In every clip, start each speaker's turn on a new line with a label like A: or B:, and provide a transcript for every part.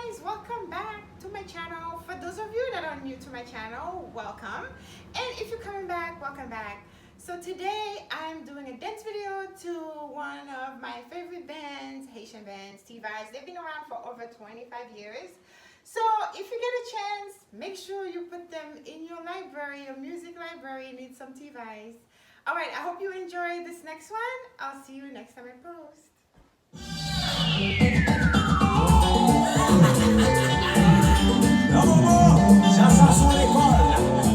A: guys, welcome back to my channel. For those of you that are new to my channel, welcome, and if you're coming back, welcome back. So today I'm doing a dance video to one of my favorite bands, Haitian bands, T-Vibes. They've been around for over 25 years. So if you get a chance, make sure you put them in your library, your music library. You need some T-Vibes. All right, I hope you enjoy this next one. I'll see you next time I post.
B: Ça son l'école,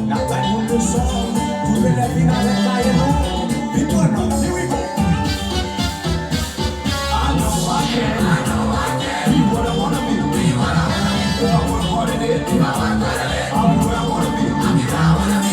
B: la taille de son, vous pouvez la vie avec taille et non, vite toi non, here we go. I know I can, be what I wanna be, if I work hard at it, I'll be where I wanna be, I'll be where I wanna be.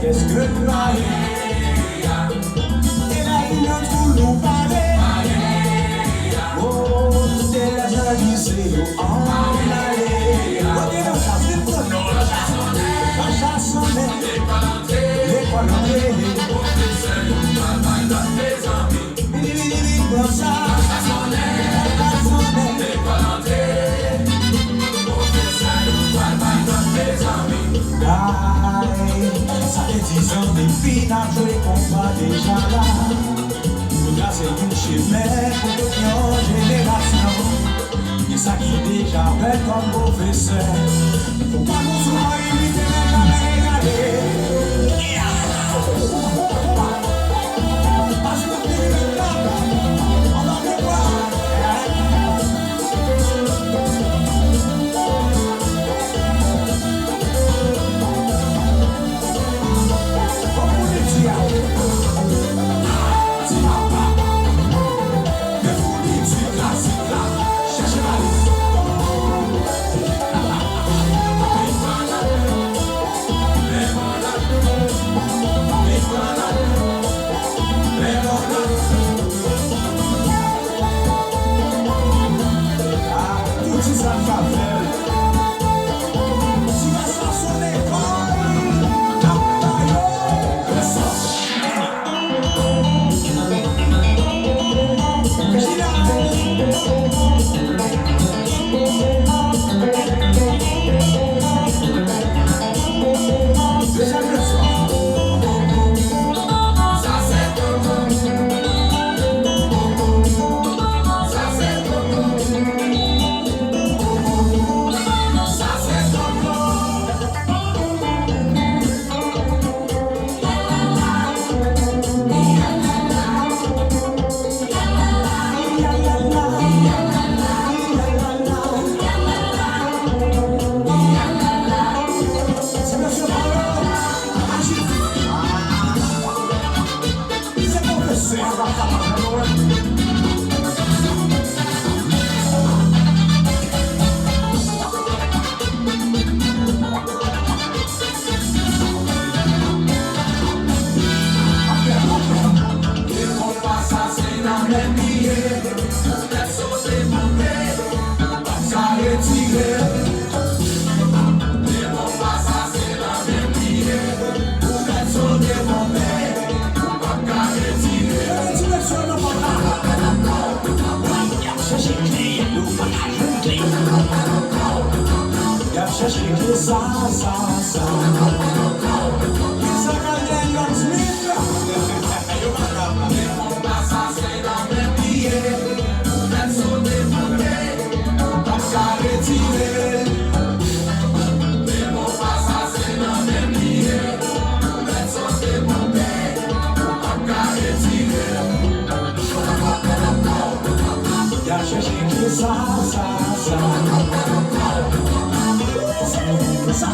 B: Qu'est-ce que tu as et la ligne tout nous paraît. Oh, c'est la jolie, c'est en aller. Ok, non, ça c'est pour nous. La chansonnette, l'école entrée. Professeur, nous travaillons dans les amis. Vili, comme ça. La chansonnette, l'école entrée. Professeur, nous travaillons dans les amis. Ça fait 10 ans depuis n'a joué qu'on va déjà là. Nous tracer une chemin pour toute génération. Et ça qui déjà fait comme professeur. Faut pas nous souvent imiter mais jamais égaler. Parce que nous vivons là, on va bien voir. Sa